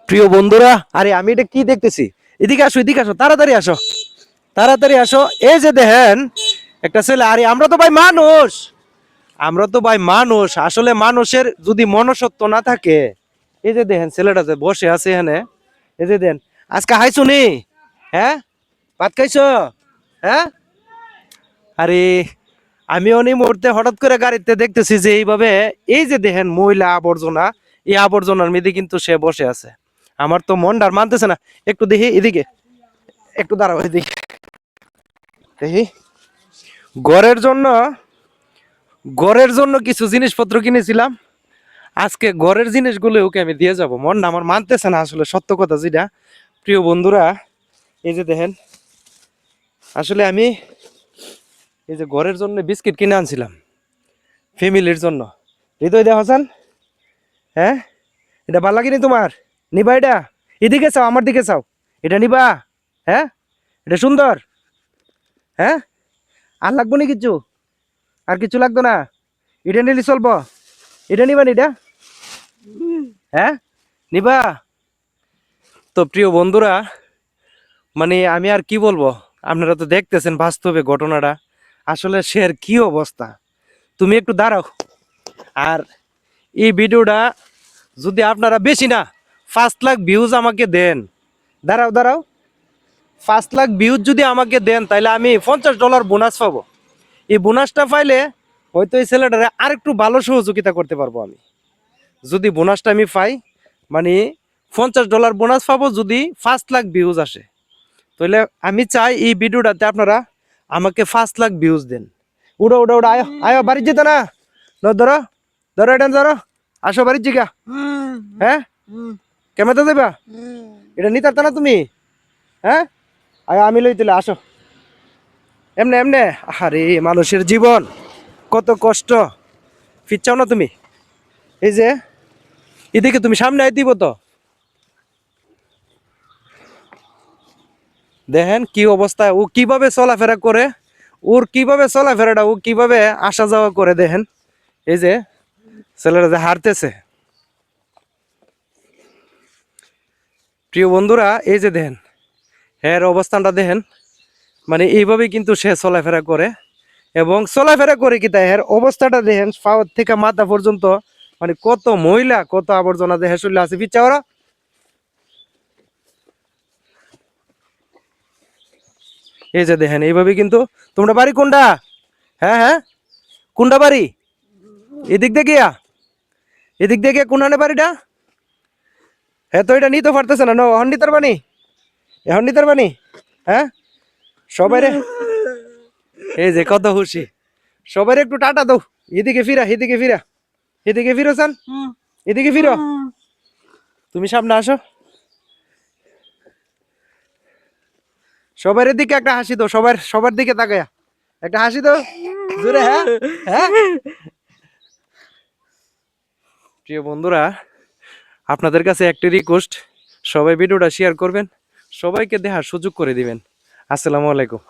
প্রিয় বন্ধুরা, আরে আমি এটা কি দেখতেছি? এদিকে আসো, এদিকে আসো, তাড়াতাড়ি আসো, তাড়াতাড়ি আসো। এই যে দেখেন একটা ছেলে, আরে আমরা তো ভাই মানুষ আসলে মানুষের যদি মনুষ্যত্ব না থাকে। এই যে দেখেন ছেলেটা যে বসে আছে এখানে, এই যে দেন, আজকে হাইছো নি? হ্যাঁ, ভাত খাইছো? হ্যাঁ, আরে আমি অনেক মুহূর্তে হঠাৎ করে গাড়িতে দেখতেছি যে এইভাবে, এই যে দেখেন ময়লা আবর্জনা, এই আবর্জনার মধ্যে কিন্তু সে বসে আছে। আমার তো মনটা আর মানতেছে না। একটু দেখি এদিকে, একটু দাঁড়াও এদিকে দেখি। ঘরের জন্য ঘরের জন্য কিছু জিনিসপত্র কিনেছিলাম। আজকে ঘরের জিনিসগুলো ওকে আমি দিয়ে যাব। মনটা আমার মানতেছে না আসলে, সত্য কথা যেটা। প্রিয় বন্ধুরা, এই যে দেখেন, আসলে আমি এই যে ঘরের জন্য বিস্কিট কিনে আনছিলাম ফ্যামিলির জন্য। হৃদয় দে হাসান, হ্যাঁ, এটা ভালো লাগেনি তোমার? নিবা এটা? এদিকে চাও, আমার দিকে চাও। এটা নিবা? হ্যাঁ, এটা সুন্দর। হ্যাঁ, আর লাগবো না কিছু? আর কিছু লাগতো না? এটা নিলে চলবো? এটা নিবা না এটা? হ্যাঁ, নিবা? তো প্রিয় বন্ধুরা, মানে আমি আর কি বলবো, আপনারা তো দেখতেছেন বাস্তবে ঘটনাটা। আসলে সে আর কি অবস্থা। তুমি একটু দাঁড়াও। আর এই ভিডিওটা যদি আপনারা বেশি না 5 লাখ ভিউজ আমাকে দেন, দাঁড়াও দাঁড়াও, 5 লাখ ভিউজ যদি আমাকে দেন, তাহলে আমি $50 বোনাস পাবো। এই বোনাসটা পাইলে হয়তো এই ছেলেটারে আরেকটু ভালো সহযোগিতা করতে পারবো আমি। যদি বোনাসটা আমি পাই, মানে $50 বোনাস পাবো যদি 5 লাখ ভিউজ আসে। তাহলে আমি চাই এই ভিডিওটাতে আপনারা আমাকে 5 লাখ ভিউজ দেন। উড়ো উড়ো উড়ো, আয়ো আয়ো, বাড়ির যেতে না? ধরো ধরো, এটা ধরো, আসো বাড়ির জিগা। হ্যাঁ, কেমন দেবা? এটা নিতে পারতা না তুমি? হ্যাঁ, আয়ো আমি লই তুলে, আসো। এমনে এমনে, আরে মানুষের জীবন কত কষ্ট। ফিরছাও না তুমি? এই যে এদিকে তুমি সামনে আই দিব তো। দেখেন কি অবস্থা, ও কিভাবে চলাফেরা করে, ওর কিভাবে চলাফেরাটা, ও কিভাবে আসা যাওয়া করে দেখেন। এই যে ছেলেরা যে হারতেছে। প্রিয় বন্ধুরা, এই যে দেখেন এর অবস্থানটা দেখেন, মানে এইভাবেই কিন্তু সে চলাফেরা করে। এবং চলাফেরা করে কি তাই এর অবস্থাটা দেখেন, পাওয়ার থেকে মাথা পর্যন্ত, মানে কত মহিলা, কত আবর্জনা দেহে চলে আছে। পিচ্ছা ওরা, এই যে দেখেন এইভাবে কিন্তু। তোমরা বাড়ি কোনটা? হ্যাঁ হ্যাঁ, কোনটা বাড়ি? এদিক দেখিয়া, এদিক দেখে কোনখানে বাড়িটা? হ্যাঁ, তো এটা নিতে পারতেছে না, এখন নিতে পারবানি? এখন নিতে পারবানি? হ্যাঁ, সবাই রে, এই যে কত খুশি। সবাই একটু টাটা দাও। এদিকে ফিরা, এদিকে ফিরা, এদিকে ফিরো সান, এদিকে ফিরো। তুমি সামনে আসো। সবার দিকে একটা হাসি দাও, সবার সবার দিকে তাকায়া একটা হাসি দাও জোরে। হ্যাঁ হ্যাঁ। প্রিয় বন্ধুরা, আপনাদের কাছে একটি রিকোয়েস্ট, সবাই ভিডিওটা শেয়ার করবেন, সবাইকে দেখার সুযোগ করে দিবেন। আসসালামু আলাইকুম।